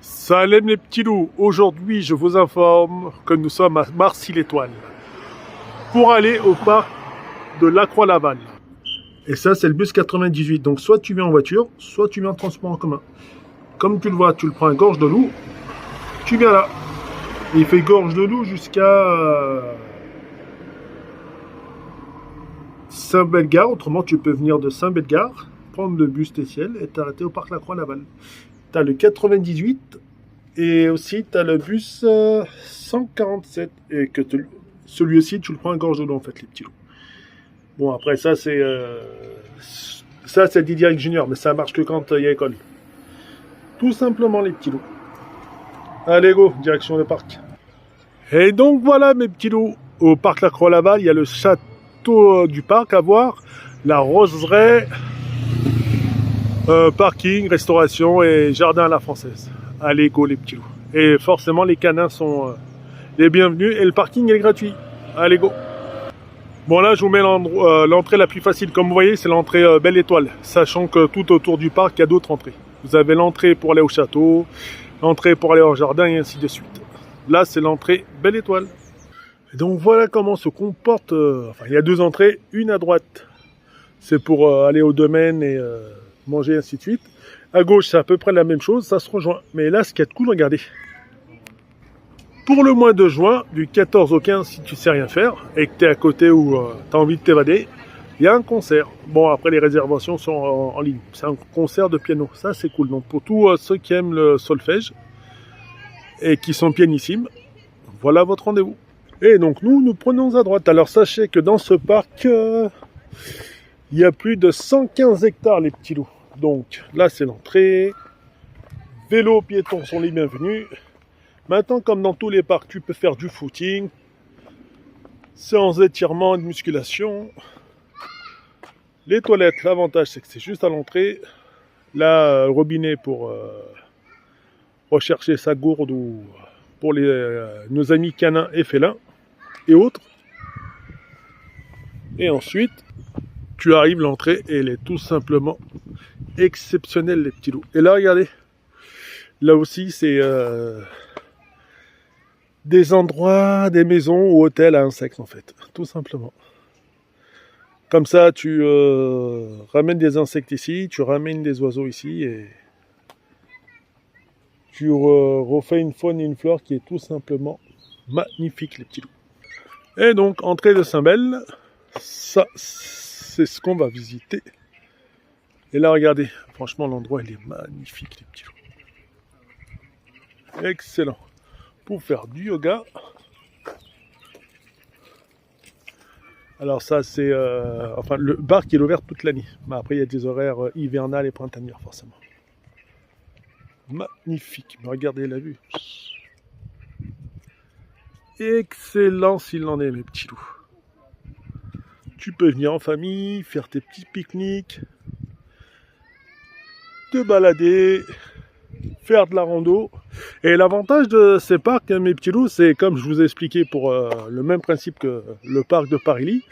Salam les petits loups, aujourd'hui je vous informe que nous sommes à Marcy-l'Étoile pour aller au parc de Lacroix-Laval. Et ça c'est le bus 98, donc soit tu viens en voiture, soit tu viens en transport en commun. Comme tu le vois, tu le prends à Gorge de Loup, tu viens là. Et il fait Gorge de Loup jusqu'à Saint-Bellegarde, autrement tu peux venir de Saint-Bellegarde, prendre le bus TCL et t'arrêter au parc Lacroix-Laval. Tu as le 98 et aussi tu as le bus 147 et que celui aussi tu le prends à Gorge de Loup en fait les petits loups. Bon après ça c'est Didier Junior mais ça marche que quand il y a école. Tout simplement les petits loups. Allez go, direction le parc. Et donc voilà mes petits loups, au parc Lacroix-Laval il y a le château du parc à voir, la roseraie, parking, restauration et jardin à la française. Allez go les petits loups. Et forcément les canins sont les bienvenus et le parking est gratuit. Allez go. Bon là je vous mets l'entrée la plus facile. Comme vous voyez c'est l'entrée Belle Étoile. Sachant que tout autour du parc il y a d'autres entrées. Vous avez l'entrée pour aller au château, l'entrée pour aller au jardin et ainsi de suite. Là c'est l'entrée Belle Étoile. Et donc voilà comment se comporte. Enfin il y a deux entrées, une à droite. C'est pour aller au domaine et manger, ainsi de suite. À gauche, c'est à peu près la même chose, ça se rejoint. Mais là, ce qui est cool, regardez. Pour le mois de juin, du 14 au 15, si tu sais rien faire, et que tu es à côté ou tu as envie de t'évader, il y a un concert. Bon, après, les réservations sont en ligne. C'est un concert de piano. Ça, c'est cool. Donc, pour tous ceux qui aiment le solfège et qui sont pianissimes, voilà votre rendez-vous. Et donc, nous prenons à droite. Alors, sachez que dans ce parc... il y a plus de 115 hectares les petits loups. Donc là c'est l'entrée. Vélos, piétons sont les bienvenus. Maintenant comme dans tous les parcs tu peux faire du footing. Séance d'étirement et de musculation. Les toilettes, l'avantage c'est que c'est juste à l'entrée. Là robinet pour rechercher sa gourde ou pour nos amis canins et félins et autres. Et ensuite tu arrives, l'entrée, et elle est tout simplement exceptionnelle, les petits loups. Et là, regardez, là aussi, c'est des endroits, des maisons ou hôtels à insectes, en fait, tout simplement. Comme ça, tu ramènes des insectes ici, tu ramènes des oiseaux ici, et tu refais une faune et une flore qui est tout simplement magnifique, les petits loups. Et donc, entrée de Saint-Bel, ça... c'est ce qu'on va visiter. Et là, regardez, franchement, l'endroit, il est magnifique, les petits loups. Excellent. Pour faire du yoga. Alors ça, c'est... enfin, le parc, il est ouvert toute l'année. Mais après, il y a des horaires hivernales et printanières, forcément. Magnifique. Mais regardez la vue. Excellent s'il en est, mes petits loups. Tu peux venir en famille, faire tes petits pique-niques, te balader, faire de la rando. Et l'avantage de ces parcs, mes petits loups, c'est comme je vous ai expliqué pour le même principe que le parc de Paris,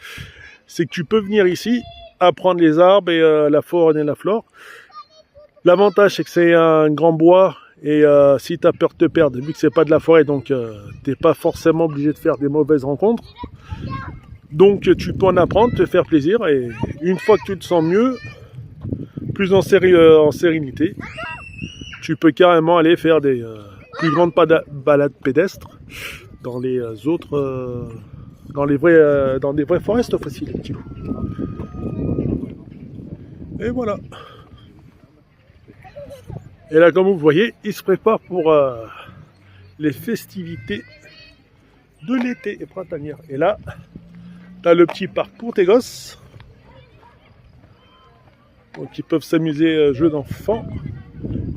c'est que tu peux venir ici, apprendre les arbres et la faune et la flore. L'avantage, c'est que c'est un grand bois et si tu as peur de te perdre, vu que c'est pas de la forêt, donc t'es pas forcément obligé de faire des mauvaises rencontres. Donc tu peux en apprendre, te faire plaisir et une fois que tu te sens mieux, plus en sérénité, tu peux carrément aller faire des plus grandes balades pédestres dans les autres, dans des vraies forêts fossiles, les petits loups. Et voilà. Et là, comme vous voyez, ils se préparent pour les festivités de l'été et printanière. Et là, t'as le petit parc pour tes gosses. Donc ils peuvent s'amuser, jeux d'enfants.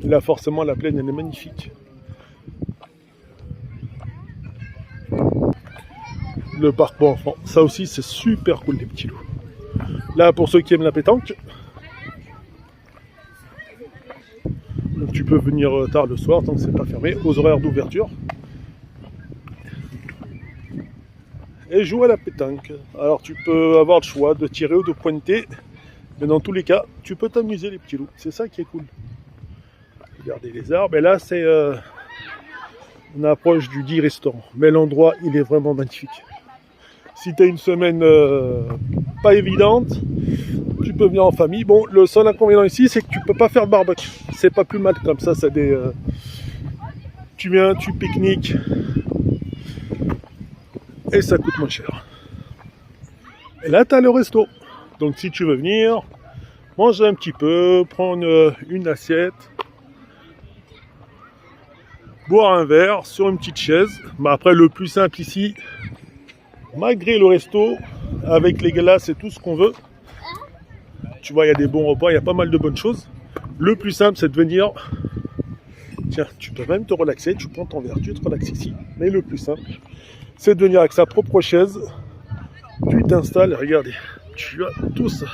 Et là forcément la plaine elle est magnifique. Le parc pour enfants, ça aussi c'est super cool les petits loups. Là pour ceux qui aiment la pétanque. Donc tu peux venir tard le soir tant que c'est pas fermé, aux horaires d'ouverture. Et jouer à la pétanque. Alors tu peux avoir le choix de tirer ou de pointer, mais dans tous les cas, tu peux t'amuser les petits loups. C'est ça qui est cool. Regardez les arbres. Et là, c'est on approche du dit restaurant. Mais l'endroit, il est vraiment magnifique. Si tu as une semaine pas évidente, tu peux venir en famille. Bon, le seul inconvénient ici, c'est que tu peux pas faire de barbecue. C'est pas plus mal comme ça. C'est des, tu viens, tu pique-niques et ça coûte moins cher. Et là, tu as le resto. Donc, si tu veux venir, manger un petit peu, prendre une assiette, boire un verre sur une petite chaise. Mais après, le plus simple ici, malgré le resto, avec les glaces et tout ce qu'on veut, tu vois, il y a des bons repas, il y a pas mal de bonnes choses. Le plus simple, c'est de venir. Tiens, tu peux même te relaxer, tu prends ton verre, tu te relaxes ici. Mais le plus simple, c'est de venir avec sa propre chaise. Tu t'installes, regardez, tu as tout ça.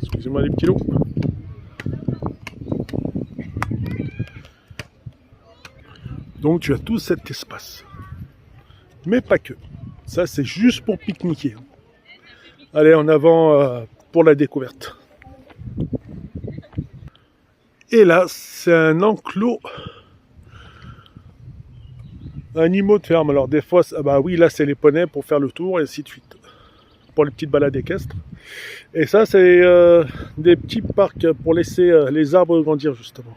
Excusez-moi les petits loups. Donc tu as tout cet espace. Mais pas que. Ça, c'est juste pour pique-niquer. Allez, en avant pour la découverte. Et là, c'est un enclos animaux de ferme. Alors des fois, bah oui, là c'est les poneys pour faire le tour et ainsi de suite. Pour les petites balades équestres. Et ça, c'est des petits parcs pour laisser les arbres grandir justement.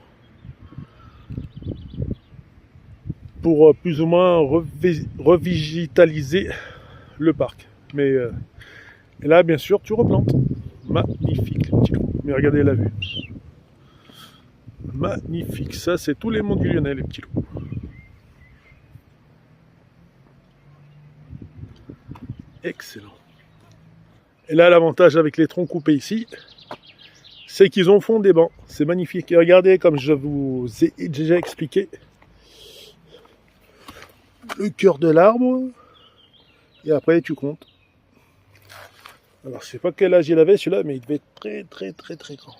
Pour plus ou moins revigitaliser le parc. Mais et là, bien sûr, tu replantes. Magnifique, les petits loups. Mais regardez la vue. Magnifique. Ça, c'est tous les monts du Lyonnais, les petits loups. Excellent. Et là, l'avantage avec les troncs coupés ici, c'est qu'ils en font des bancs. C'est magnifique. Et regardez, comme je vous ai déjà expliqué, le cœur de l'arbre. Et après, tu comptes. Alors, je sais pas quel âge il avait celui-là, mais il devait être très grand.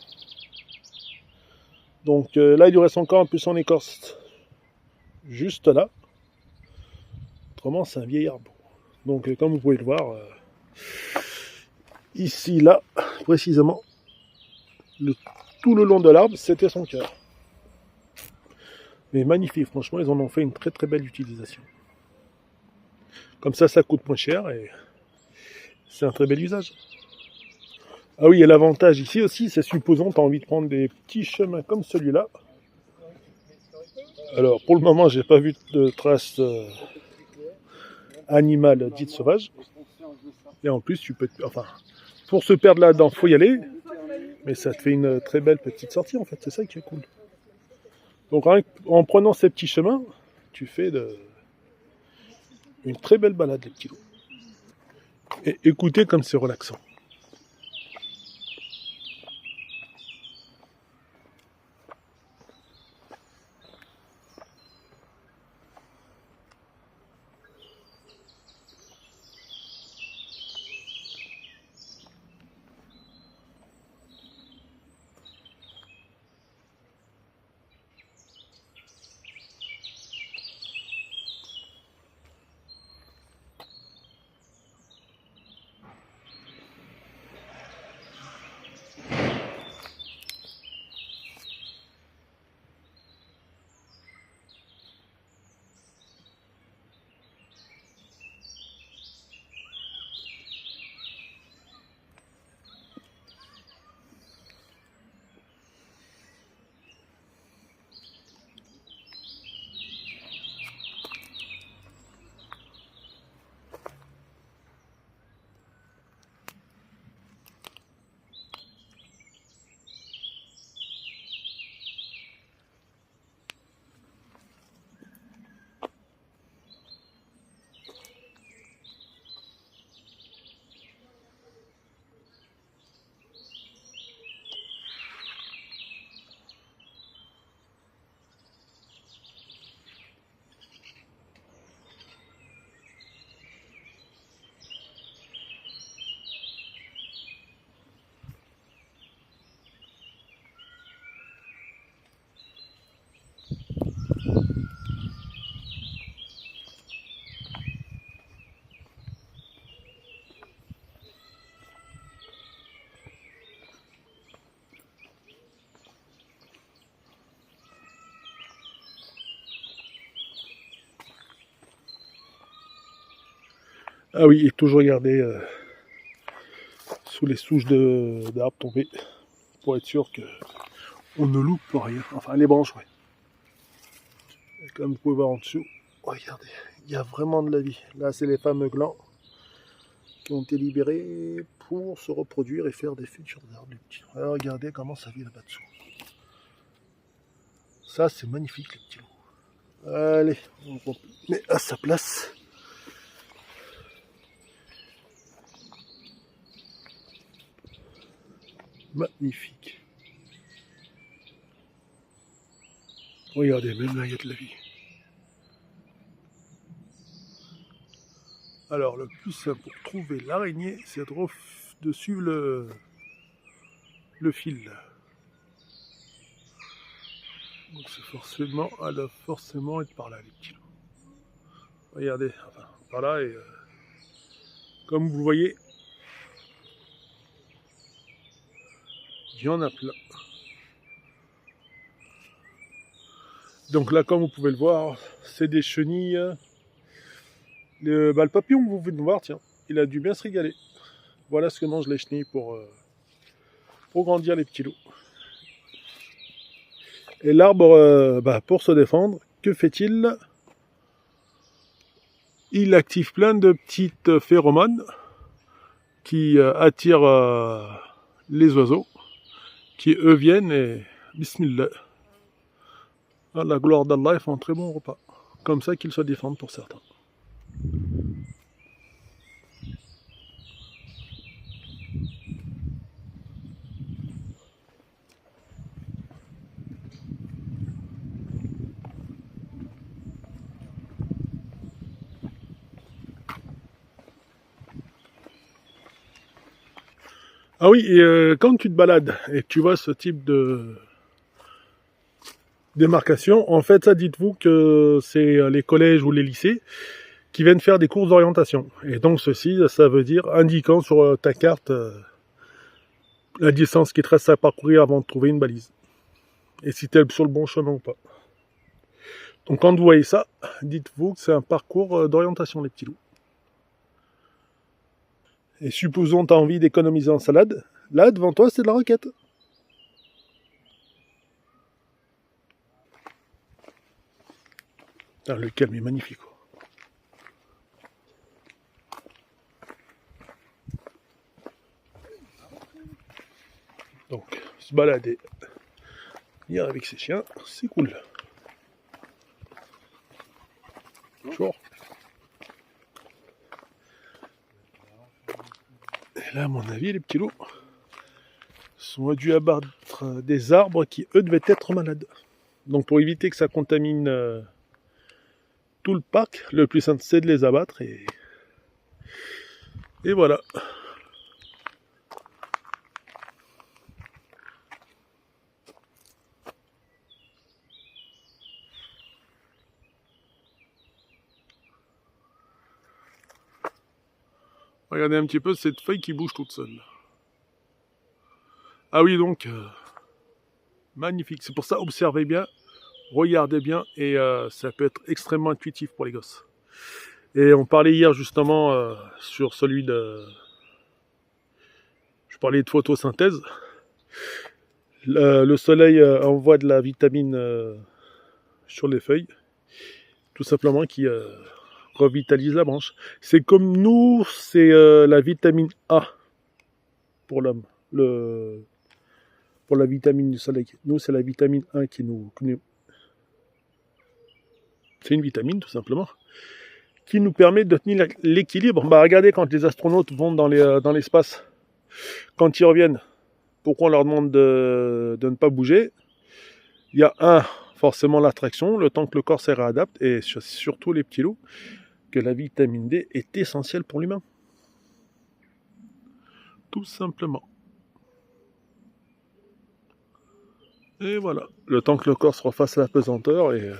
Donc là, il lui reste encore un peu son écorce. Juste là. Autrement, c'est un vieil arbre. Donc, comme vous pouvez le voir, ici, là, précisément, tout le long de l'arbre, c'était son cœur. Mais magnifique, franchement, ils en ont fait une très belle utilisation. Comme ça coûte moins cher et c'est un très bel usage. Ah oui, et l'avantage ici aussi, c'est supposons tu as envie de prendre des petits chemins comme celui-là. Alors, pour le moment, j'ai pas vu de traces animales dites sauvages. Et en plus, tu peux... Enfin, pour se perdre là-dedans, faut y aller. Mais ça te fait une très belle petite sortie, en fait. C'est ça qui est cool. Donc, en prenant ces petits chemins, tu fais une très belle balade, les petits loups. Et écoutez comme c'est relaxant. Ah oui, et toujours garder sous les souches d'arbres tombés pour être sûr que on ne loupe rien. Enfin, les branches, ouais. Et comme vous pouvez voir en dessous, regardez, il y a vraiment de la vie. Là, c'est les fameux glands qui ont été libérés pour se reproduire et faire des futurs arbres. Alors, regardez comment ça vit là-bas dessous. Ça, c'est magnifique, les petits loups. Allez, on met à sa place. Magnifique. Regardez, même là, il y a de la vie. Alors, le plus simple pour trouver l'araignée, c'est de suivre le fil. Donc, c'est forcément, elle doit forcément être par là, les petits loups. Regardez, enfin, par là, et comme vous voyez, il y en a plein. Donc là, comme vous pouvez le voir, c'est des chenilles. Le papillon que vous venez de voir, tiens, il a dû bien se régaler. Voilà ce que mangent les chenilles pour grandir les petits loups. Et l'arbre, pour se défendre, que fait-il? Il active plein de petites phéromones qui attirent les oiseaux, qui eux viennent et bismillah. À la gloire d'Allah, ils font un très bon repas. Comme ça qu'ils se défendent pour certains. Ah oui, et quand tu te balades et que tu vois ce type de démarcation, en fait, ça, dites-vous que c'est les collèges ou les lycées qui viennent faire des courses d'orientation. Et donc ceci, ça veut dire indiquant sur ta carte la distance qui te reste à parcourir avant de trouver une balise. Et si tu es sur le bon chemin ou pas. Donc quand vous voyez ça, dites-vous que c'est un parcours d'orientation, les petits loups. Et supposons que tu as envie d'économiser en salade, là devant toi c'est de la roquette. Ah, le calme est magnifique. Quoi. Donc, se balader, venir avec ses chiens, c'est cool. Toujours. Et là, à mon avis, les petits loups sont dû abattre des arbres qui, eux, devaient être malades. Donc, pour éviter que ça contamine tout le parc, le plus simple, c'est de les abattre et voilà. Regardez un petit peu cette feuille qui bouge toute seule. Ah oui, donc, magnifique. C'est pour ça, observez bien, regardez bien, et ça peut être extrêmement intuitif pour les gosses. Et on parlait hier justement sur celui de... Je parlais de photosynthèse. Le soleil envoie de la vitamine sur les feuilles, tout simplement qui revitalise la branche. C'est comme nous, c'est la vitamine A pour l'homme. Pour la vitamine du soleil. Nous, c'est la vitamine A qui nous... C'est une vitamine, tout simplement, qui nous permet de tenir l'équilibre. Regardez, quand les astronautes vont dans l'espace, quand ils reviennent, pourquoi on leur demande de ne pas bouger? Il y a forcément l'attraction, le temps que le corps se réadapte, et surtout les petits loups, que la vitamine D est essentielle pour l'humain. Tout simplement. Et voilà, le temps que le corps se refasse la pesanteur et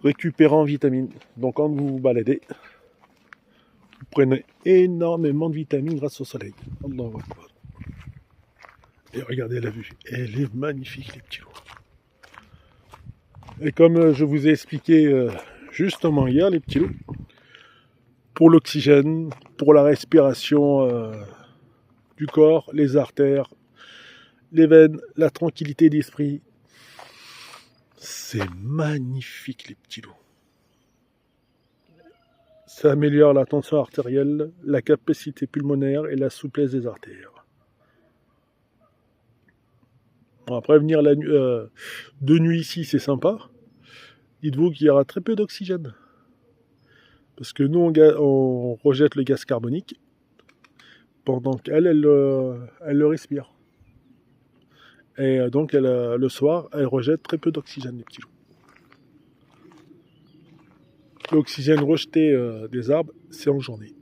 récupérant en vitamines. Donc quand vous vous baladez, vous prenez énormément de vitamines grâce au soleil. Et regardez la vue, elle est magnifique les petits loups. Et comme je vous ai expliqué justement hier les petits loups, pour l'oxygène, pour la respiration du corps, les artères, les veines, la tranquillité d'esprit. C'est magnifique les petits loups. Ça améliore la tension artérielle, la capacité pulmonaire et la souplesse des artères. Bon, après venir de nuit ici, c'est sympa. Dites-vous qu'il y aura très peu d'oxygène. Parce que nous, on rejette le gaz carbonique pendant qu'elle le respire. Et donc, le soir, elle rejette très peu d'oxygène, les petits loups. L'oxygène rejeté des arbres, c'est en journée.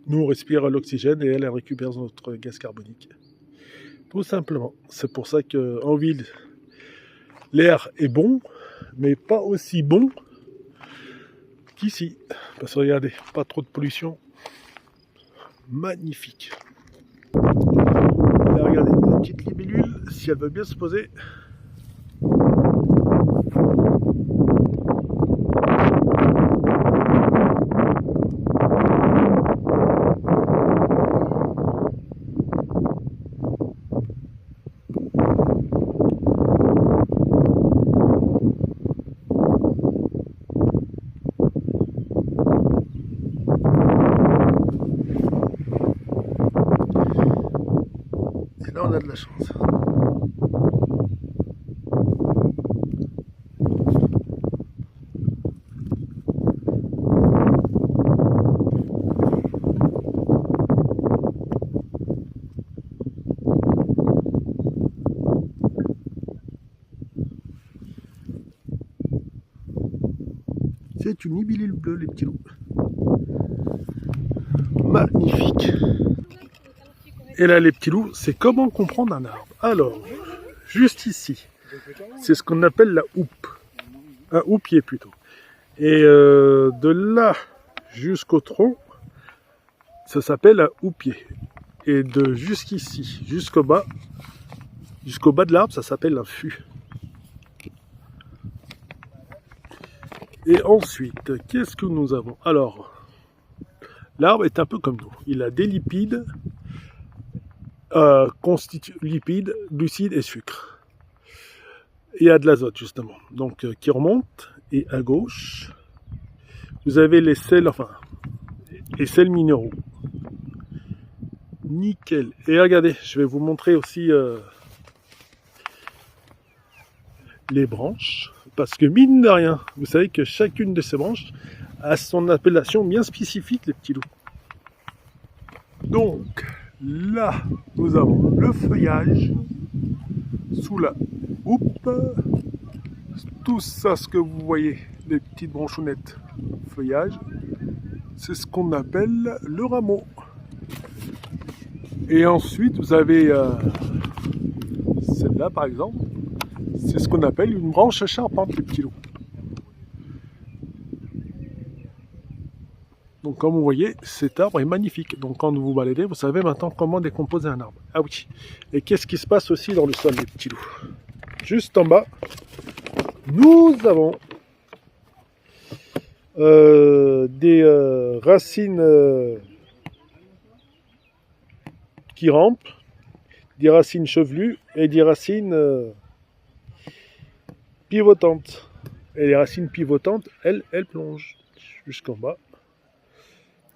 Nous, on respire l'oxygène et elle récupère notre gaz carbonique. Tout simplement. C'est pour ça qu'en ville, l'air est bon, mais pas aussi bon qu'ici. Parce que regardez, pas trop de pollution. Magnifique. Là, regardez, la petite libellule, si elle veut bien se poser. Et là, on a de la chance. C'est une libellule bleue, les petits loups. Magnifique. Et là, les petits loups, c'est comment comprendre un arbre. Alors, juste ici, c'est ce qu'on appelle la houppe. Un houppier plutôt. Et de là jusqu'au tronc, ça s'appelle un houppier. Et de jusqu'ici, jusqu'au bas de l'arbre, ça s'appelle un fût. Et ensuite, qu'est-ce que nous avons? Alors, l'arbre est un peu comme nous. Il a des lipides, lipides, glucides et sucres. Il y a de l'azote, justement, donc qui remonte. Et à gauche, vous avez les sels, les sels minéraux. Nickel. Et regardez, je vais vous montrer aussi les branches. Parce que mine de rien, vous savez que chacune de ces branches a son appellation bien spécifique, les petits loups. Donc, là, nous avons le feuillage sous la houppe. Tout ça, ce que vous voyez, les petites branchonnettes, feuillage, c'est ce qu'on appelle le rameau. Et ensuite, vous avez celle-là, par exemple, c'est ce qu'on appelle une branche charpente, les petits loups. Donc, comme vous voyez, cet arbre est magnifique. Donc, quand vous vous baladez, vous savez maintenant comment décomposer un arbre. Ah oui. Et qu'est-ce qui se passe aussi dans le sol, les petits loups? Juste en bas, nous avons des racines qui rampent, des racines chevelues et des racines pivotantes. Et les racines pivotantes, elles plongent jusqu'en bas.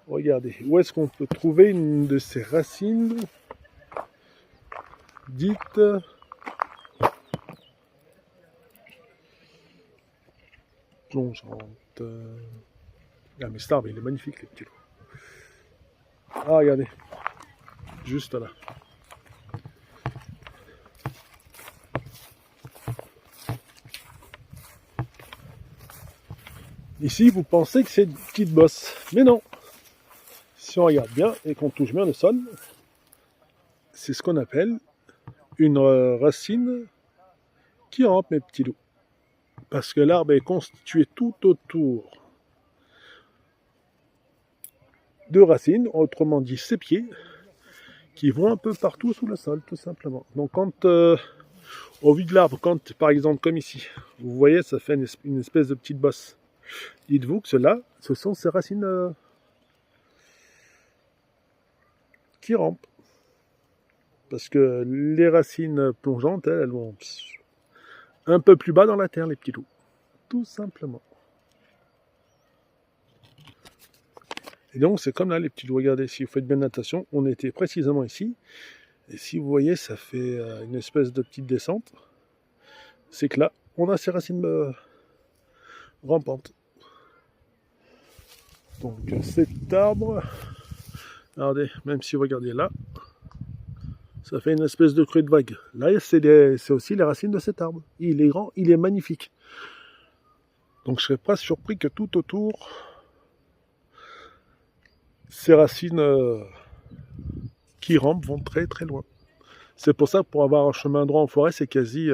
Regardez, où est-ce qu'on peut trouver une de ces racines dites plongeantes? Ah mais cet arbre, il est magnifique, les petits loups. Ah regardez, juste là. Ici, vous pensez que c'est une petite bosse, mais non. Si on regarde bien et qu'on touche bien le sol, c'est ce qu'on appelle une racine qui rampe, mes petits loups. Parce que l'arbre est constitué tout autour de racines, autrement dit ses pieds, qui vont un peu partout sous le sol, tout simplement. Donc quand, au vu de l'arbre, quand par exemple comme ici, vous voyez, ça fait une espèce de petite bosse. Dites-vous que cela, ce sont ces racines qui rampent. Parce que les racines plongeantes, elles vont un peu plus bas dans la terre, les petits loups. Tout simplement. Et donc, c'est comme là, les petits loups. Regardez, si vous faites bien natation, on était précisément ici. Et si vous voyez, ça fait une espèce de petite descente. C'est que là, on a ces racines rampantes. Donc, cet arbre, regardez, même si vous regardez là, ça fait une espèce de creux de vague. Là, c'est aussi les racines de cet arbre. Il est grand, il est magnifique. Donc, je ne serais pas surpris que tout autour, ces racines qui rampent vont très très loin. C'est pour ça que pour avoir un chemin droit en forêt, c'est quasi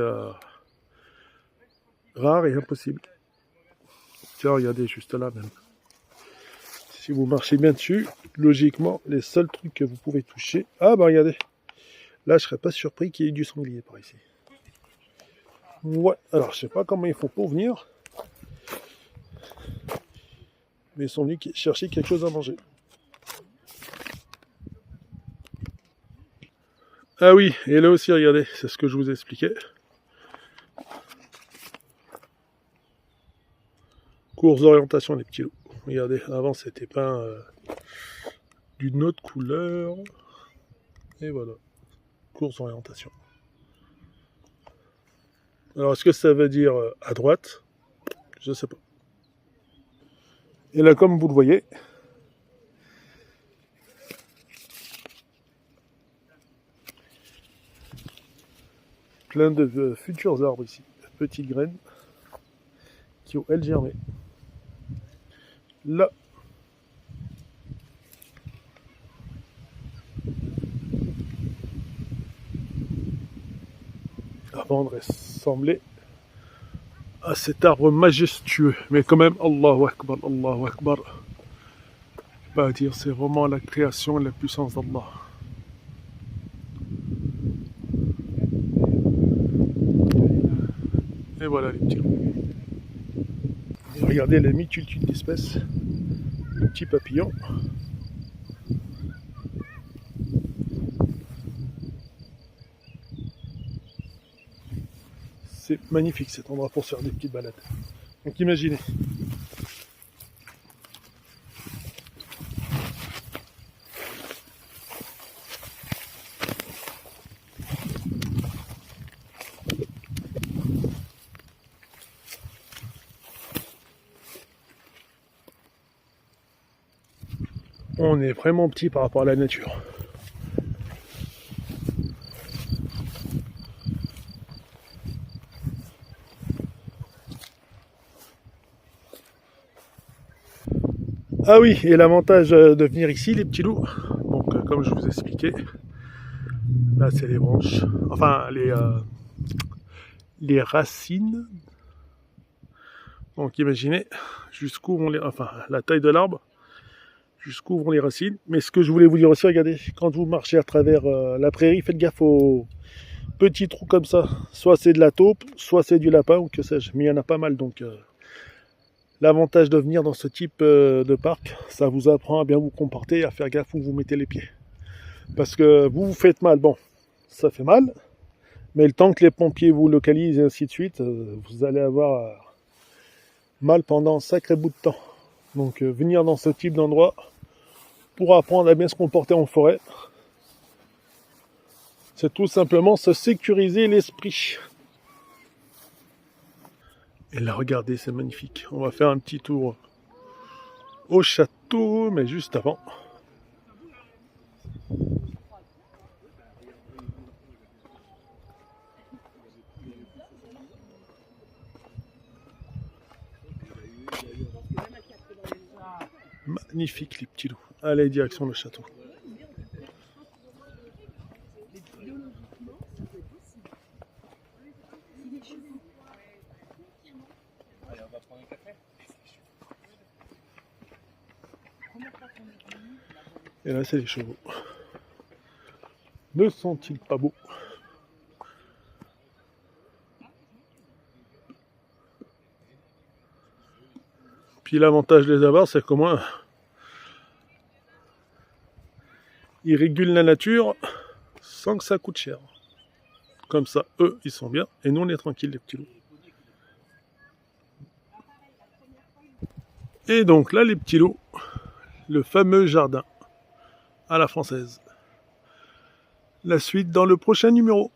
rare et impossible. Tiens, regardez, juste là même. Si vous marchez bien dessus, logiquement, les seuls trucs que vous pouvez toucher... Ah bah regardez, là je serais pas surpris qu'il y ait du sanglier par ici. Ouais, alors je sais pas comment il faut pour venir. Mais ils sont venus chercher quelque chose à manger. Ah oui, et là aussi, regardez, c'est ce que je vous expliquais. Course d'orientation, les petits loups. Regardez, avant c'était peint d'une autre couleur. Et voilà, course d'orientation. Alors, est-ce que ça veut dire à droite? Je ne sais pas. Et là, comme vous le voyez, plein de futurs arbres ici. Petites graines qui ont, elles, germé. Là, avant de ressembler à cet arbre majestueux. Mais quand même, Allahu Akbar, Allahu Akbar. Pas à dire, c'est vraiment la création et la puissance d'Allah. Et voilà les petits loups. Et regardez la multitude d'espèces de petits papillons. C'est magnifique cet endroit pour se faire des petites balades. Donc imaginez. On est vraiment petit par rapport à la nature. Ah oui, et l'avantage de venir ici, les petits loups, donc comme je vous expliquais, là c'est les branches, enfin les racines. Donc imaginez jusqu'où vont la taille de l'arbre, jusqu'où vont les racines. Mais ce que je voulais vous dire aussi, regardez, quand vous marchez à travers la prairie, faites gaffe aux petits trous comme ça. Soit c'est de la taupe, soit c'est du lapin ou que sais-je. Mais il y en a pas mal, donc l'avantage de venir dans ce type de parc, ça vous apprend à bien vous comporter et à faire gaffe où vous mettez les pieds. Parce que vous faites mal, bon, ça fait mal, mais le temps que les pompiers vous localisent et ainsi de suite, vous allez avoir mal pendant un sacré bout de temps. Donc venir dans ce type d'endroit pour apprendre à bien se comporter en forêt, c'est tout simplement se sécuriser l'esprit. Et là, regardez, c'est magnifique. On va faire un petit tour au château, mais juste avant. Magnifique les petits loups. Allez, direction le château. Et là, c'est les chevaux. Ne sont-ils pas beaux? Puis l'avantage de les avoir, c'est qu'au moins, Ils régulent la nature sans que ça coûte cher. Comme ça, eux, ils sont bien, et nous, on est tranquilles, les petits loups. Et donc là, les petits loups, le fameux jardin à la française. La suite dans le prochain numéro.